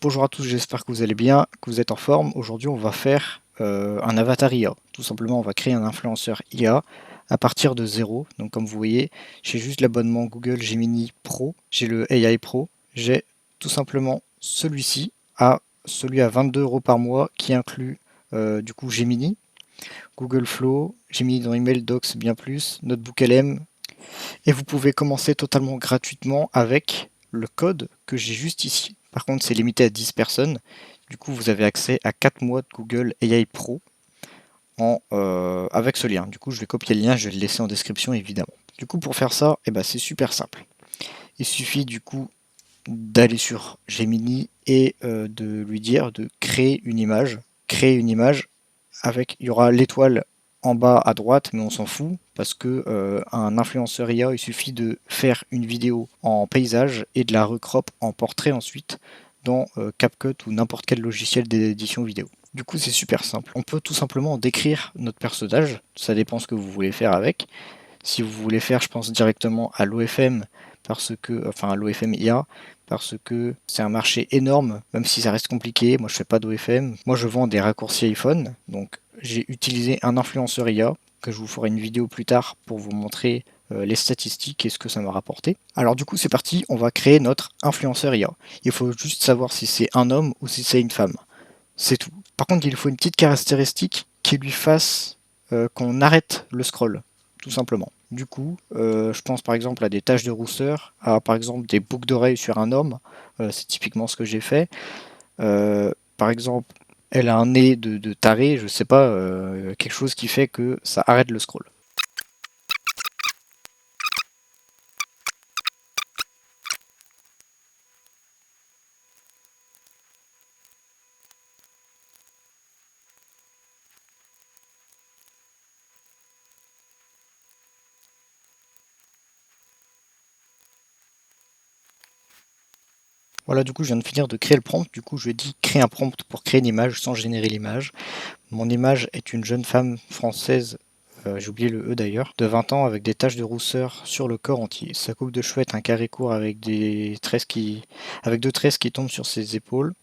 Bonjour à tous, j'espère que vous allez bien, que vous êtes en forme. Aujourd'hui, on va faire un avatar IA. Tout simplement, on va créer un influenceur IA à partir de zéro. Donc, comme vous voyez, j'ai juste l'abonnement Google Gemini Pro, j'ai le AI Pro, j'ai tout simplement celui-ci, celui à 22 € par mois qui inclut du coup Gemini, Google Flow, Gemini dans Email, Docs, bien plus, Notebook LM. Et vous pouvez commencer totalement gratuitement avec le code que j'ai juste ici. Par contre, c'est limité à 10 personnes. Du coup, vous avez accès à 4 mois de Google AI Pro avec ce lien. Du coup, je vais copier le lien, je vais le laisser en description évidemment. Du coup, pour faire ça, c'est super simple. Il suffit du coup d'aller sur Gemini et de lui dire de créer une image. Créer une image avec, il y aura l'étoile en bas à droite, mais on s'en fout parce que un influenceur IA, il suffit de faire une vidéo en paysage et de la recrop en portrait ensuite dans CapCut ou n'importe quel logiciel d'édition vidéo. Du coup, c'est super simple. On peut tout simplement décrire notre personnage, ça dépend ce que vous voulez faire avec. Si vous voulez faire, je pense directement à l'OFM à l'OFM IA, parce que c'est un marché énorme, même si ça reste compliqué. Moi, je fais pas d'OFM. Moi, je vends des raccourcis iPhone. Donc, j'ai utilisé un influenceur IA, que je vous ferai une vidéo plus tard pour vous montrer les statistiques et ce que ça m'a rapporté. Alors, du coup, c'est parti. On va créer notre influenceur IA. Il faut juste savoir si c'est un homme ou si c'est une femme. C'est tout. Par contre, il faut une petite caractéristique qui lui fasse qu'on arrête le scroll, tout simplement. Du coup, je pense par exemple à des taches de rousseur, à par exemple des boucles d'oreilles sur un homme. C'est typiquement ce que j'ai fait. Par exemple, elle a un nez de taré, je sais pas, quelque chose qui fait que ça arrête le scroll. Voilà, du coup, je viens de finir de créer le prompt. Du coup, je lui ai dit créer un prompt pour créer une image sans générer l'image. Mon image est une jeune femme française, j'ai oublié le E d'ailleurs, de 20 ans avec des taches de rousseur sur le corps entier. Sa coupe de cheveux est un carré court avec avec deux tresses qui tombent sur ses épaules,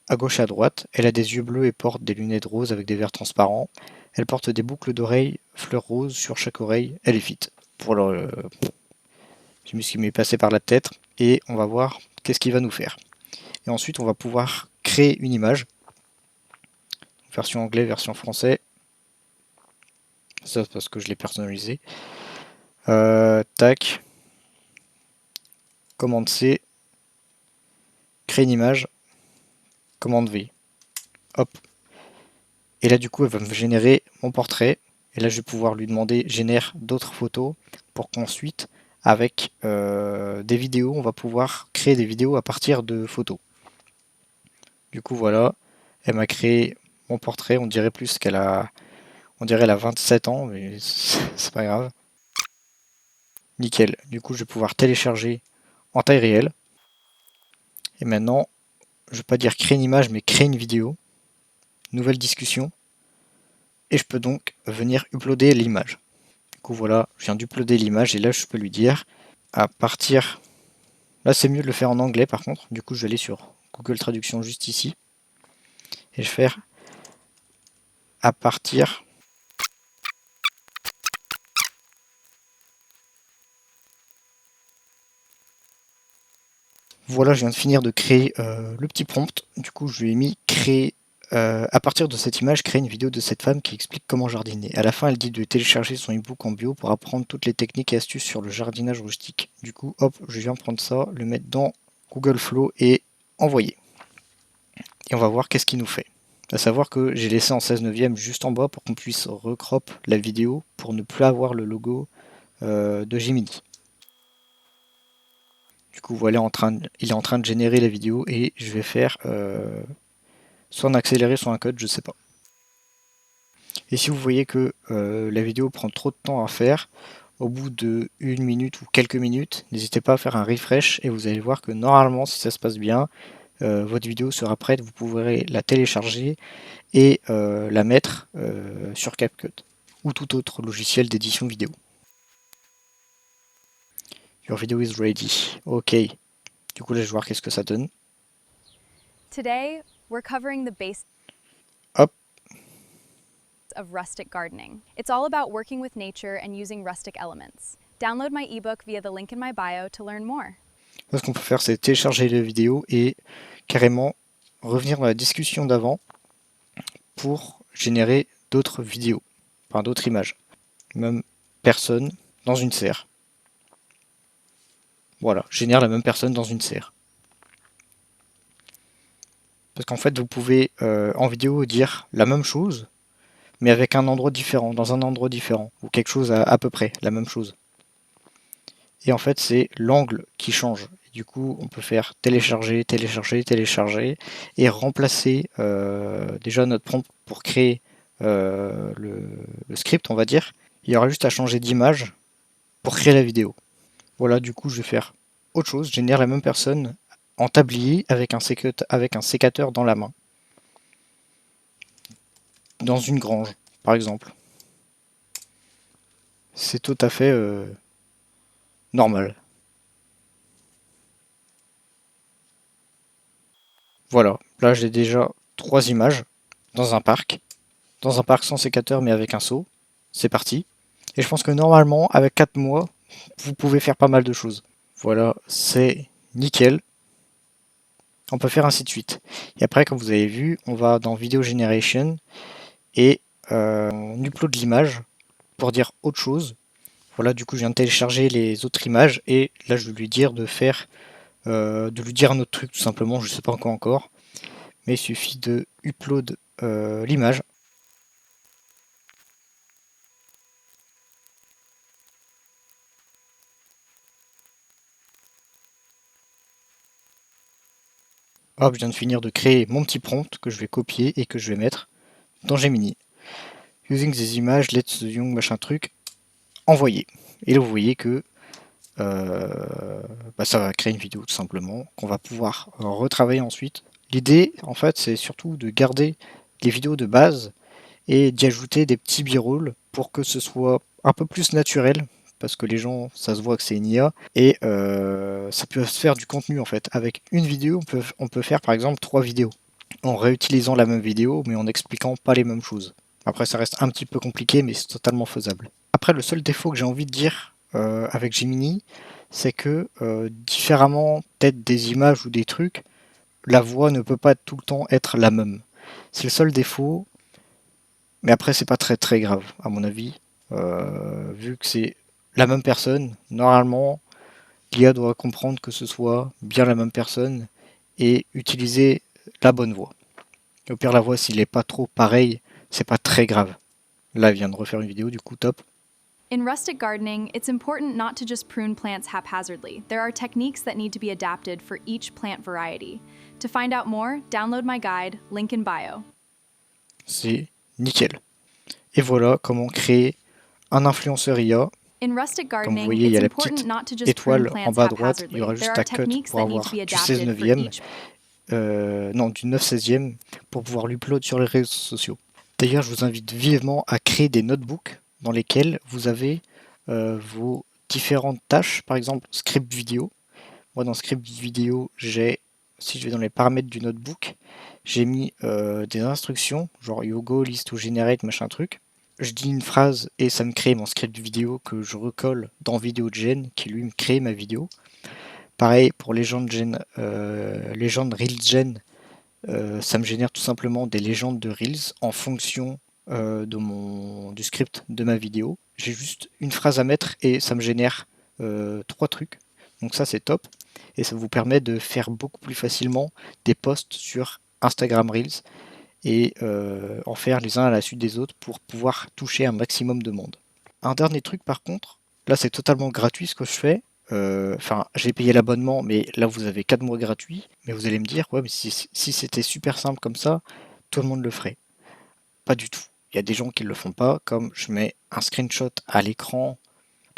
à gauche et à droite. Elle a des yeux bleus et porte des lunettes roses avec des verres transparents. Elle porte des boucles d'oreilles, fleurs roses sur chaque oreille. Elle est fit. Pour le, j'ai mis ce qui m'est passé par la tête et on va voir qu'est-ce qu'il va nous faire. Et ensuite, on va pouvoir créer une image. Version anglais, version français. Ça, c'est parce que je l'ai personnalisé. Tac. Commande C. Créer une image. Commande V. Hop. Et là, du coup, elle va me générer mon portrait. Et là, je vais pouvoir lui demander génère d'autres photos pour qu'ensuite, avec des vidéos, on va pouvoir créer des vidéos à partir de photos. Du coup, voilà. Elle m'a créé mon portrait. On dirait plus qu'elle a. On dirait qu'elle a 27 ans, mais c'est pas grave. Nickel. Du coup, je vais pouvoir télécharger en taille réelle. Et maintenant, je vais pas dire créer une image, mais créer une vidéo. Nouvelle discussion. Et je peux donc venir uploader l'image. Du coup, voilà, je viens d'uploader l'image et là, je peux lui dire à partir. Là, c'est mieux de le faire en anglais par contre. Du coup, je vais aller sur Google Traduction juste ici et je vais faire à partir. Voilà, je viens de finir de créer le petit prompt. Du coup, je lui ai mis créer. À partir de cette image, créer une vidéo de cette femme qui explique comment jardiner. À la fin, elle dit de télécharger son ebook en bio pour apprendre toutes les techniques et astuces sur le jardinage rustique. Du coup, hop, je viens prendre ça, le mettre dans Google Flow et envoyer. Et on va voir qu'est-ce qu'il nous fait. À savoir que j'ai laissé en 16 neuvième juste en bas pour qu'on puisse recrop la vidéo pour ne plus avoir le logo de Gemini. Du coup, voilà, il est en train de générer la vidéo et je vais faire soit en accéléré, soit un code, je sais pas. Et si vous voyez que la vidéo prend trop de temps à faire, au bout de 1 minute ou quelques minutes, n'hésitez pas à faire un refresh et vous allez voir que normalement, si ça se passe bien, votre vidéo sera prête, vous pourrez la télécharger et la mettre sur CapCut ou tout autre logiciel d'édition vidéo. Your video is ready. Ok. Du coup là je vais voir qu'est-ce que ça donne. Today, we're covering the basics Hop, of rustic gardening. It's all about working with nature and using rustic elements. Download my ebook via the link in my bio to learn more. ce qu'on peut faire, c'est télécharger la vidéo et carrément revenir dans la discussion d'avant pour générer d'autres vidéos, enfin d'autres images. Même personne dans une serre. Voilà, génère la même personne dans une serre. Parce qu'en fait, vous pouvez en vidéo dire la même chose, mais avec un endroit différent, dans un endroit différent, ou quelque chose à peu près la même chose. Et en fait, c'est l'angle qui change. Et du coup, on peut faire télécharger, télécharger, télécharger, et remplacer déjà notre prompt pour créer le script, on va dire. Il y aura juste à changer d'image pour créer la vidéo. Voilà, du coup, je vais faire autre chose. Je génère la même personne en tablier avec un sécateur dans la main. Dans une grange, par exemple. C'est tout à fait normal. Voilà, là j'ai déjà 3 images dans un parc. Dans un parc sans sécateur mais avec un seau. C'est parti. Et je pense que normalement, avec 4 mois, vous pouvez faire pas mal de choses. Voilà, c'est nickel. On peut faire ainsi de suite. Et après, comme vous avez vu, on va dans Video Generation et on upload l'image pour dire autre chose. Voilà, du coup, je viens de télécharger les autres images et là, je vais lui dire de faire, de lui dire un autre truc tout simplement. Je sais pas encore, mais il suffit de upload l'image. Hop, je viens de finir de créer mon petit prompt que je vais copier et que je vais mettre dans Gemini. Using des images, let's young machin truc, envoyer. Et là, vous voyez que ça va créer une vidéo tout simplement qu'on va pouvoir retravailler ensuite. L'idée, en fait, c'est surtout de garder les vidéos de base et d'y ajouter des petits b-rolls pour que ce soit un peu plus naturel, parce que les gens, ça se voit que c'est une IA, et ça peut se faire du contenu en fait. Avec une vidéo, on peut faire par exemple 3 vidéos, en réutilisant la même vidéo, mais en n'expliquant pas les mêmes choses. Après, ça reste un petit peu compliqué, mais c'est totalement faisable. Après, le seul défaut que j'ai envie de dire avec Gemini, c'est que différemment peut-être des images ou des trucs, la voix ne peut pas tout le temps être la même. C'est le seul défaut, mais après c'est pas très très grave à mon avis, vu que c'est la même personne. Normalement, l'IA doit comprendre que ce soit bien la même personne et utiliser la bonne voix. Au pire, la voix s'il n'est pas trop pareil, c'est pas très grave. Là, il vient de refaire une vidéo, du coup top. In rustic gardening, it's important not to just prune plants haphazardly. There are techniques that need to be adapted for each plant variety. To find out more, download my guide, link in bio. C'est nickel. Et voilà comment créer un influenceur IA. In rustic Comme vous gardening, voyez, il y it's a la important petite not to just prune étoile en plants bas à droite. Il y haphazardly. aura There juste are à cut techniques pour that need to avoir be du 16 adapted for neuvième, each. non, du 9 16e pour pouvoir l'upload sur les réseaux sociaux. D'ailleurs, je vous invite vivement à créer des notebooks dans lesquels vous avez vos différentes tâches, par exemple script vidéo. Moi, dans script vidéo, si je vais dans les paramètres du notebook, j'ai mis des instructions, genre yogo, list ou generate, machin truc. Je dis une phrase et ça me crée mon script vidéo que je recolle dans VideoGen, qui lui me crée ma vidéo. Pareil pour Legend Reels Gen, ça me génère tout simplement des légendes de Reels en fonction du script de ma vidéo. J'ai juste une phrase à mettre et ça me génère 3 trucs. Donc ça c'est top. Et ça vous permet de faire beaucoup plus facilement des posts sur Instagram Reels et en faire les uns à la suite des autres pour pouvoir toucher un maximum de monde. Un dernier truc par contre, là c'est totalement gratuit ce que je fais. Enfin, j'ai payé l'abonnement, mais là vous avez 4 mois gratuits. Mais vous allez me dire, ouais, mais si c'était super simple comme ça, tout le monde le ferait. Pas du tout. Il y a des gens qui ne le font pas, comme je mets un screenshot à l'écran,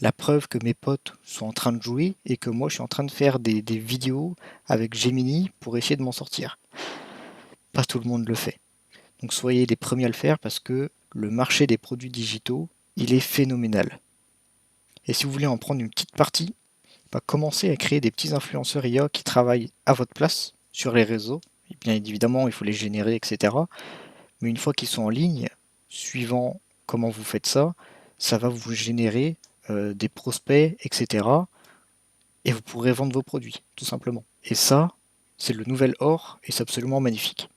la preuve que mes potes sont en train de jouer et que moi je suis en train de faire des vidéos avec Gemini pour essayer de m'en sortir. Pas tout le monde le fait. Donc soyez les premiers à le faire parce que le marché des produits digitaux, il est phénoménal. Et si vous voulez en prendre une petite partie, commencer à créer des petits influenceurs IA qui travaillent à votre place sur les réseaux. bien évidemment, il faut les générer, etc. Mais une fois qu'ils sont en ligne, suivant comment vous faites ça, ça va vous générer des prospects, etc. Et vous pourrez vendre vos produits, tout simplement. Et ça, c'est le nouvel or et c'est absolument magnifique.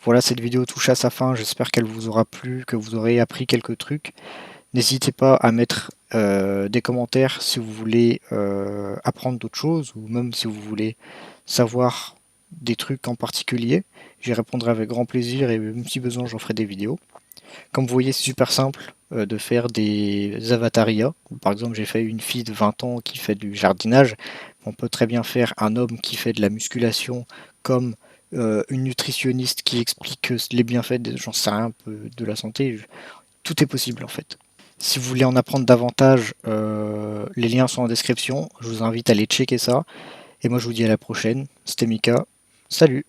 Voilà, cette vidéo touche à sa fin, j'espère qu'elle vous aura plu, que vous aurez appris quelques trucs. N'hésitez pas à mettre des commentaires si vous voulez apprendre d'autres choses ou même si vous voulez savoir des trucs en particulier. J'y répondrai avec grand plaisir et même si besoin j'en ferai des vidéos. Comme vous voyez, c'est super simple de faire des avatarias. Par exemple, j'ai fait une fille de 20 ans qui fait du jardinage. On peut très bien faire un homme qui fait de la musculation comme une nutritionniste qui explique les bienfaits, j'en sais rien, un peu de la santé. Tout est possible en fait. Si vous voulez en apprendre davantage, les liens sont en description. Je vous invite à aller checker ça. Et moi, je vous dis à la prochaine. C'était Mika. Salut!